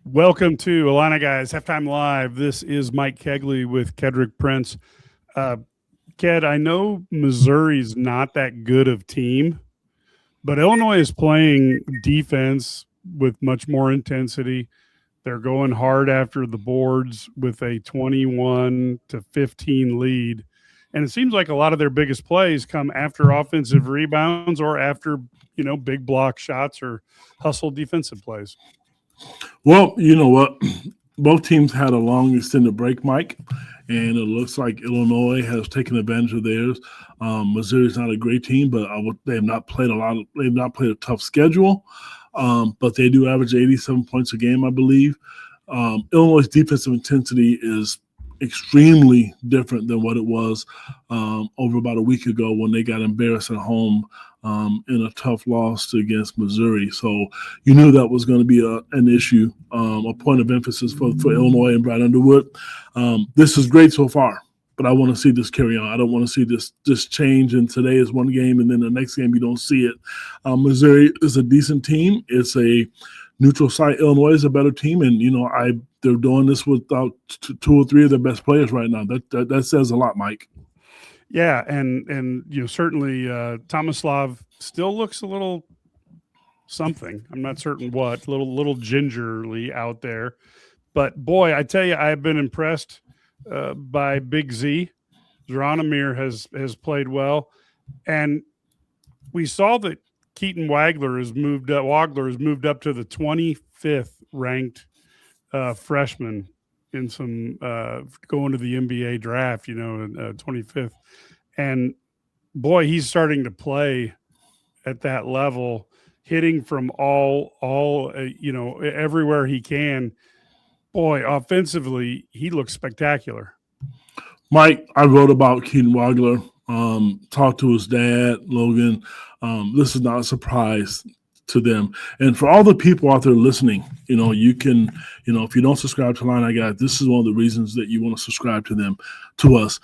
Welcome to IlliniGuys Halftime Live. This is Mike Cagley with Kedrick Prince. Uh, Ked, I know Missouri's not that good of team, but Illinois is playing defense with much more intensity. They're going hard after the boards with a 21-15 lead. And it seems like a lot of their biggest plays come after offensive rebounds or after, big block shots or hustle defensive plays. Well, you know what? Both teams had a long extended break, Mike, and it looks like Illinois has taken advantage of theirs. Missouri's not a great team, but they have not played a lot. They've not played a tough schedule, but they do average 87 points a game, I believe. Illinois' defensive intensity is extremely different than what it was over about a week ago when they got embarrassed at home in a tough loss against Missouri. So you knew that was going to be an issue, a point of emphasis for Illinois and Brad Underwood. This is great so far, but I want to see this carry on. I don't want to see this change, and today is one game, and then the next game you don't see it. Missouri is a decent team. It's a neutral site. Illinois is a better team, and they're doing this without two or three of their best players right now. That says a lot, Mike. Yeah, and certainly Tomislav still looks a little something. I'm not certain what, little gingerly out there, but boy, I tell you, I've been impressed by Big Z. Zranimir has played well, and we saw that Keaton Wagler has moved up. Wagler has moved up to the 25th ranked freshman in some going to the NBA draft. 25th, and boy, he's starting to play at that level, hitting from all everywhere he can. Boy, offensively, he looks spectacular. Mike, I wrote about Keaton Wagler. Talked to his dad, Logan. This is not a surprise to them. And for all the people out there listening, you can, if you don't subscribe to IlliniGuys, this is one of the reasons that you want to subscribe to us.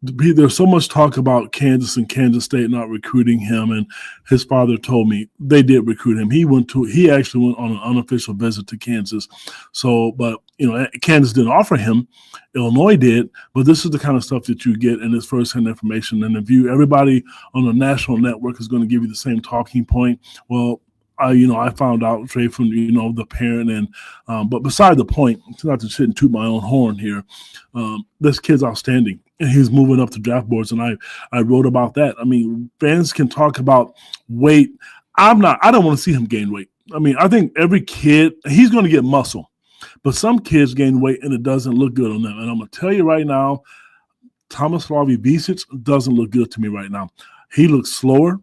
There's so much talk about Kansas and Kansas State not recruiting him, and his father told me they did recruit him. He actually went on an unofficial visit to Kansas. So, but Kansas didn't offer him. Illinois did, but this is the kind of stuff that you get in this firsthand information. And if everybody on the national network is going to give you the same talking point, well, I found out straight from the parent, and but beside the point, not to sit and toot my own horn here, this kid's outstanding, and he's moving up the draft boards, and I wrote about that. I mean, fans can talk about weight. I don't want to see him gain weight. I mean, I think every kid, he's going to get muscle, but some kids gain weight and it doesn't look good on them. And I'm going to tell you right now, Tomislav Ivicic doesn't look good to me right now. He looks slower.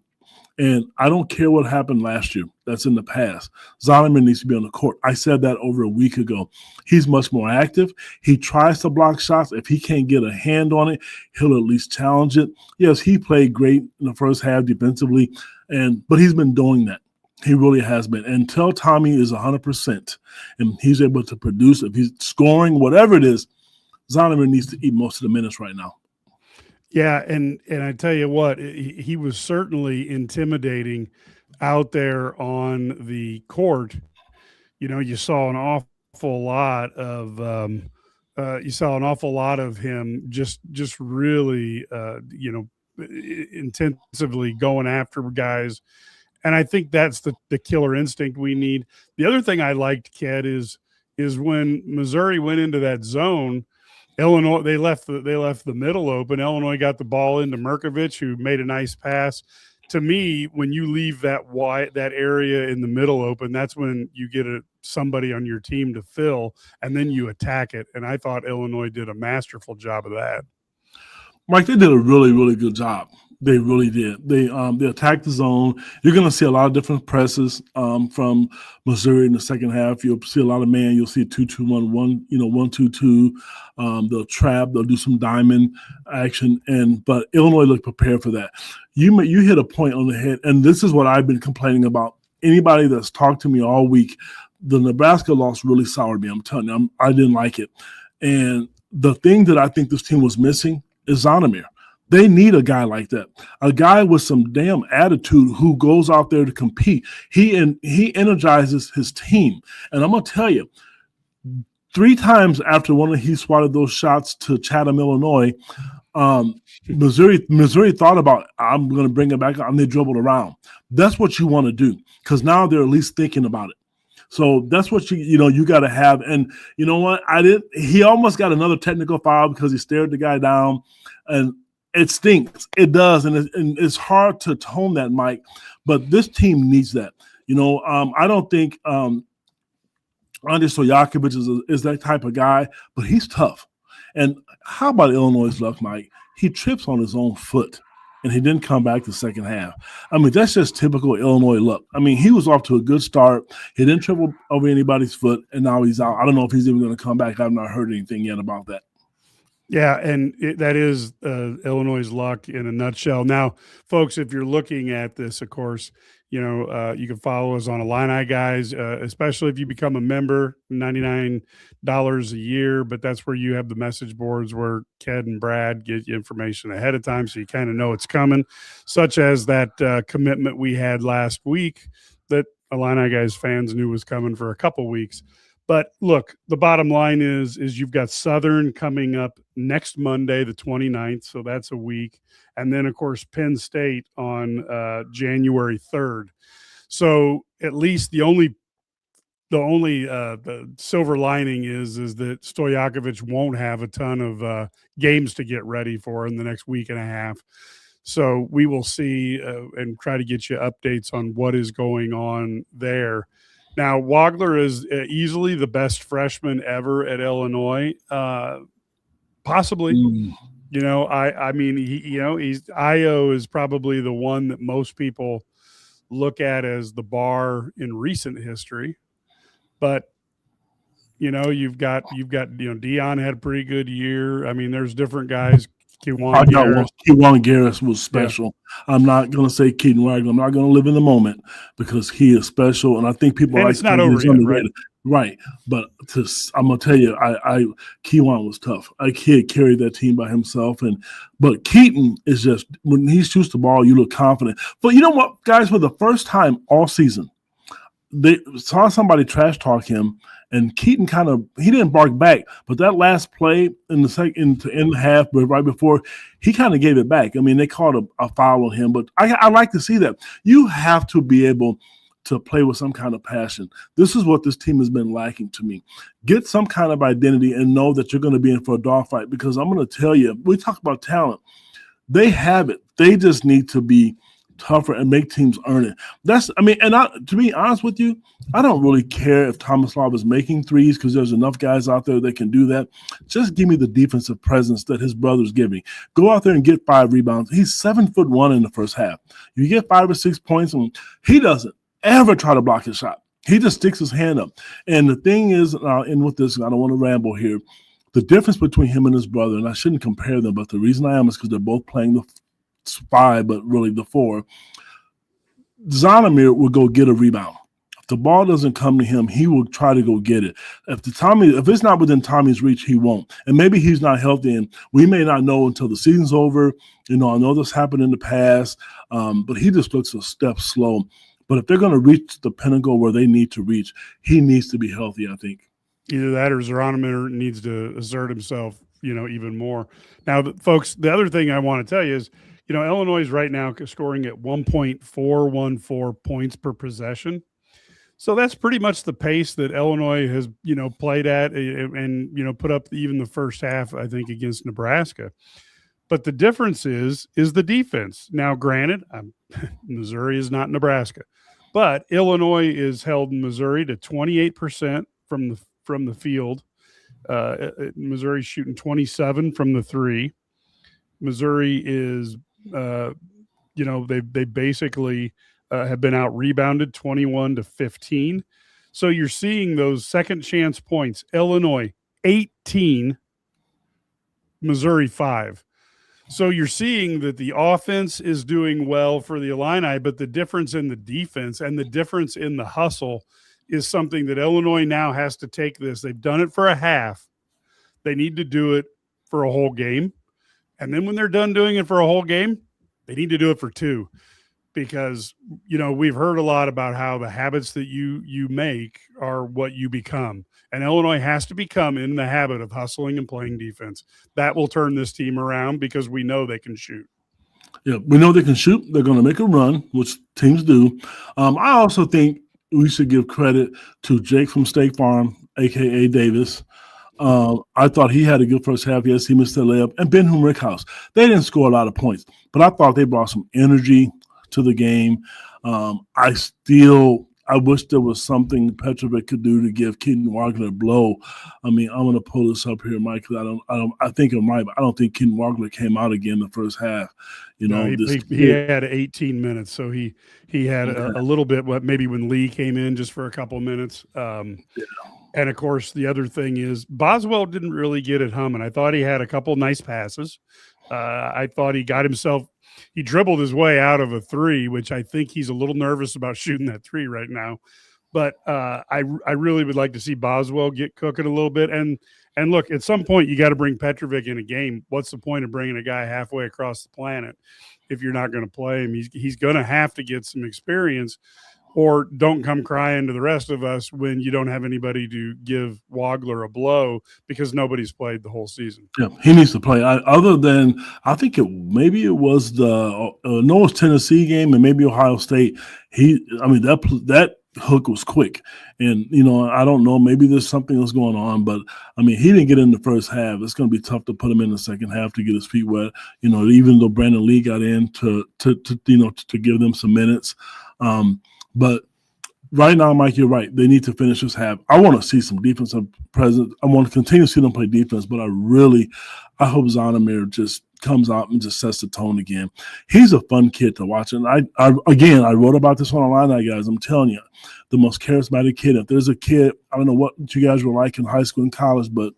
And I don't care what happened last year. That's in the past. Zranimir needs to be on the court. I said that over a week ago. He's much more active. He tries to block shots. If he can't get a hand on it, he'll at least challenge it. Yes, he played great in the first half defensively, but he's been doing that. He really has been. Until Tommy is 100% and he's able to produce, if he's scoring, whatever it is, Zranimir needs to eat most of the minutes right now. Yeah, and I tell you what, he was certainly intimidating out there on the court. You saw an awful lot of him just really intensively going after guys, and I think that's the killer instinct we need. The other thing I liked, Ked, is when Missouri went into that zone. Illinois, they left the middle open. Illinois got the ball into Merkovich, who made a nice pass. To me, when you leave that area in the middle open, that's when you get somebody on your team to fill, and then you attack it. And I thought Illinois did a masterful job of that. Mike, they did a really, really good job. They really did. They attacked the zone. You're going to see a lot of different presses from Missouri in the second half. You'll see a lot of man. You'll see 2-2-1-1, 1-2-2. They'll trap. They'll do some diamond action. But Illinois looked prepared for that. You hit a point on the head, and this is what I've been complaining about. Anybody that's talked to me all week, the Nebraska loss really soured me. I'm telling you, I didn't like it. And the thing that I think this team was missing is Zranimir. They need a guy like that, a guy with some damn attitude who goes out there to compete. He energizes his team. And I'm going to tell you, 3 times after he swatted those shots to Chatham, Illinois, Missouri thought about, I'm going to bring it back, and they dribbled around. That's what you want to do, because now they're at least thinking about it. So that's what you got to have. And you know what? He almost got another technical foul because he stared the guy down, and it stinks. It does, and it's hard to tone that, Mike. But this team needs that. I don't think Andrei Stojakovic is that type of guy, but he's tough. And how about Illinois' luck, Mike? He trips on his own foot, and he didn't come back the second half. I mean, that's just typical Illinois luck. I mean, he was off to a good start. He didn't trip over anybody's foot, and now he's out. I don't know if he's even going to come back. I've not heard anything yet about that. Yeah, and that is Illinois' luck in a nutshell. Now, folks, if you're looking at this, of course, you can follow us on IlliniGuys, especially if you become a member, $99 a year. But that's where you have the message boards where Ked and Brad get you information ahead of time, so you kind of know it's coming, such as that commitment we had last week that IlliniGuys fans knew was coming for a couple weeks. But look, the bottom line is you've got Southern coming up next Monday, the 29th. So that's a week. And then, of course, Penn State on January 3rd. So at least the only the silver lining is that Stojakovic won't have a ton of games to get ready for in the next week and a half. So we will see and try to get you updates on what is going on there. Now, Wagler is easily the best freshman ever at Illinois, possibly. I mean, Io is probably the one that most people look at as the bar in recent history. But you've got Dion had a pretty good year. I mean, there's different guys. Kewan Garris was special. Yeah. I'm not going to say Keaton Wagner. I'm not going to live in the moment because he is special, and I think people and like it's not over yet, right? But I'm going to tell you, Kewan was tough. He carried that team by himself, but Keaton is just, when he shoots the ball, you look confident. But you know what, guys? For the first time all season, they saw somebody trash talk him, and Keaton he didn't bark back, but that last play in the second to end the half, but right before, he kind of gave it back. I mean, they called a foul on him, but I like to see that. You have to be able to play with some kind of passion. This is what this team has been lacking to me. Get some kind of identity and know that you're going to be in for a dogfight, because I'm going to tell you, we talk about talent. They have it. They just need to be tougher and make teams earn it. To be honest with you, I don't really care if Tomislav is making threes, because there's enough guys out there that can do that. Just give me the defensive presence that his brother's giving. Go out there and get 5 rebounds. He's 7'1" in the first half. You get 5 or 6 points, and he doesn't ever try to block his shot. He just sticks his hand up. And the thing is, and with this, I don't want to ramble here, the difference between him and his brother, and I shouldn't compare them, but the reason I am is because they're both playing the 5, but really the 4. Zonomir will go get a rebound. If the ball doesn't come to him, he will try to go get it. If it's not within Tommy's reach, he won't. And maybe he's not healthy, and we may not know until the season's over. I know this happened in the past, but he just looks a step slow. But if they're going to reach the pinnacle where they need to reach, he needs to be healthy, I think. Either that or Zonomir needs to assert himself, even more. Now, folks, the other thing I want to tell you is, Illinois is right now scoring at 1.414 points per possession. So that's pretty much the pace that Illinois has, played at and put up even the first half, I think, against Nebraska. But the difference is the defense. Now, granted, Missouri is not Nebraska, but Illinois is held in Missouri to 28% from the field. Missouri's shooting 27 from the 3. Missouri is, they basically have been out rebounded 21-15. So you're seeing those second chance points. Illinois 18, Missouri 5. So you're seeing that the offense is doing well for the Illini, but the difference in the defense and the difference in the hustle is something that Illinois now has to take this. They've done it for a half. They need to do it for a whole game, And then when they're done doing it for a whole game, they need to do it for two, because we've heard a lot about how the habits that you make are what you become, and Illinois has to become in the habit of hustling and playing defense. That will turn this team around because we know they can shoot. Yeah, we know they can shoot. They're going to make a run, which teams do. I also think we should give credit to Jake from State Farm, aka Davis. I thought he had a good first half. Yes, he missed the layup. And Ben Rickhouse. They didn't score a lot of points, but I thought they brought some energy to the game. I wish there was something Petrovic could do to give Keaton Wagner a blow. I mean, I'm going to pull this up here, Mike. I think I'm right, but I don't think Keaton Wagner came out again the first half. No, he had 18 minutes, so he had a little bit. Maybe when Lee came in just for a couple of minutes. And of course, the other thing is Boswell didn't really get it humming. I thought he had a couple nice passes. I thought he dribbled his way out of a three, which I think he's a little nervous about shooting that three right now. But I really would like to see Boswell get cooking a little bit. And look, at some point you got to bring Petrovic in a game. What's the point of bringing a guy halfway across the planet if you're not going to play him? He's going to have to get some experience, or don't come crying to the rest of us when you don't have anybody to give Wagler a blow because nobody's played the whole season. Yeah, he needs to play. I think maybe it was the North Tennessee game and maybe Ohio State. That hook was quick, and I don't know. Maybe there's something else going on, but I mean, he didn't get in the first half. It's going to be tough to put him in the second half to get his feet wet. Even though Brandon Lee got in to give them some minutes. But right now, Mike, you're right. They need to finish this half. I want to see some defensive presence. I want to continue to see them play defense, but I hope Zonomir just comes out and just sets the tone again. He's a fun kid to watch. And I wrote about this on IlliniGuys, guys. I'm telling you, the most charismatic kid. If there's a kid, I don't know what you guys were like in high school and college, but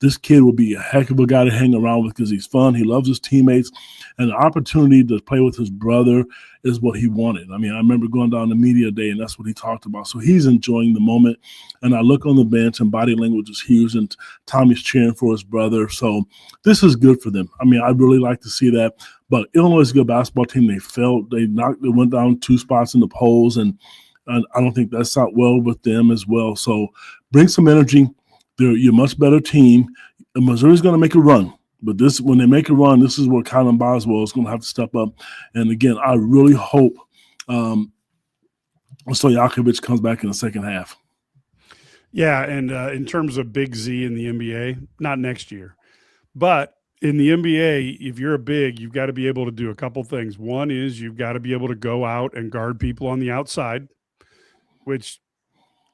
this kid will be a heck of a guy to hang around with because he's fun. He loves his teammates. And the opportunity to play with his brother is what he wanted. I mean, I remember going down to media day, and that's what he talked about. So he's enjoying the moment. And I look on the bench, and body language is huge, and Tommy's cheering for his brother. So this is good for them. I mean, I really like to see that. But Illinois is a good basketball team. They went down 2 spots in the polls, and I don't think that's out well with them as well. So bring some energy. You're a much better team. And Missouri's going to make a run. But when they make a run, this is where Kylan Boswell is going to have to step up. And, again, I really hope Stojakovic comes back in the second half. Yeah, and in terms of Big Z in the NBA, not next year. But in the NBA, if you're a big, you've got to be able to do a couple things. One is you've got to be able to go out and guard people on the outside, which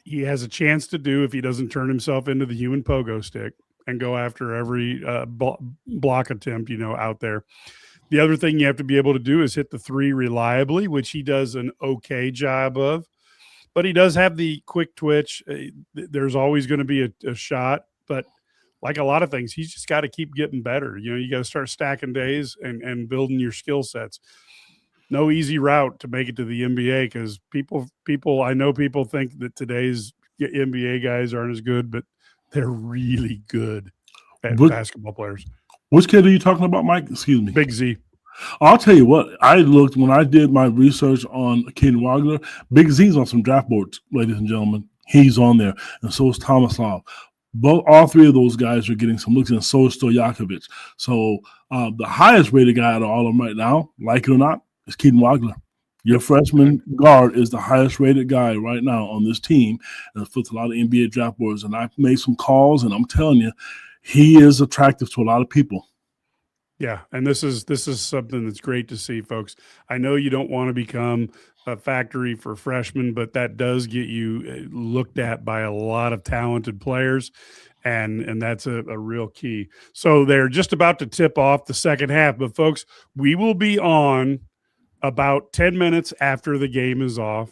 he has a chance to do if he doesn't turn himself into the human pogo stick and go after every block attempt, out there. The other thing you have to be able to do is hit the three reliably, which he does an okay job of. But he does have the quick twitch. There's always going to be a shot. But like a lot of things, he's just got to keep getting better. You got to start stacking days and building your skill sets. No easy route to make it to the NBA because I know people think that today's NBA guys aren't as good, but they're really good at basketball players. Which kid are you talking about, Mike? Excuse me. Big Z. I'll tell you what. When I did my research on Keaton Wagner, Big Z's on some draft boards, ladies and gentlemen. He's on there, and so is Tomislav. All three of those guys are getting some looks, and so is Stojakovic. So the highest rated guy out of all of them right now, like it or not, is Keaton Wagner. Your freshman guard is the highest rated guy right now on this team, and it puts a lot of NBA draft boards. And I've made some calls, and I'm telling you, he is attractive to a lot of people. Yeah, and this is something that's great to see, folks. I know you don't want to become a factory for freshmen, but that does get you looked at by a lot of talented players, and that's a real key. So they're just about to tip off the second half, but folks, we will be on about 10 minutes after the game is off.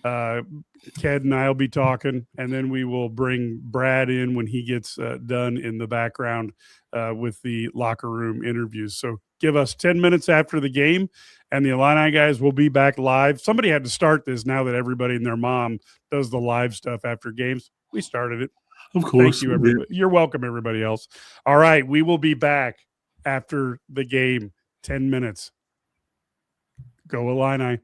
Ked and I will be talking, and then we will bring Brad in when he gets done in the background with the locker room interviews. So give us 10 minutes after the game, and the Illini guys will be back live. Somebody had to start this now that everybody and their mom does the live stuff after games. We started it. Of course. Thank you, everybody. You're welcome, everybody else. All right, we will be back after the game. 10 minutes. Go Illini.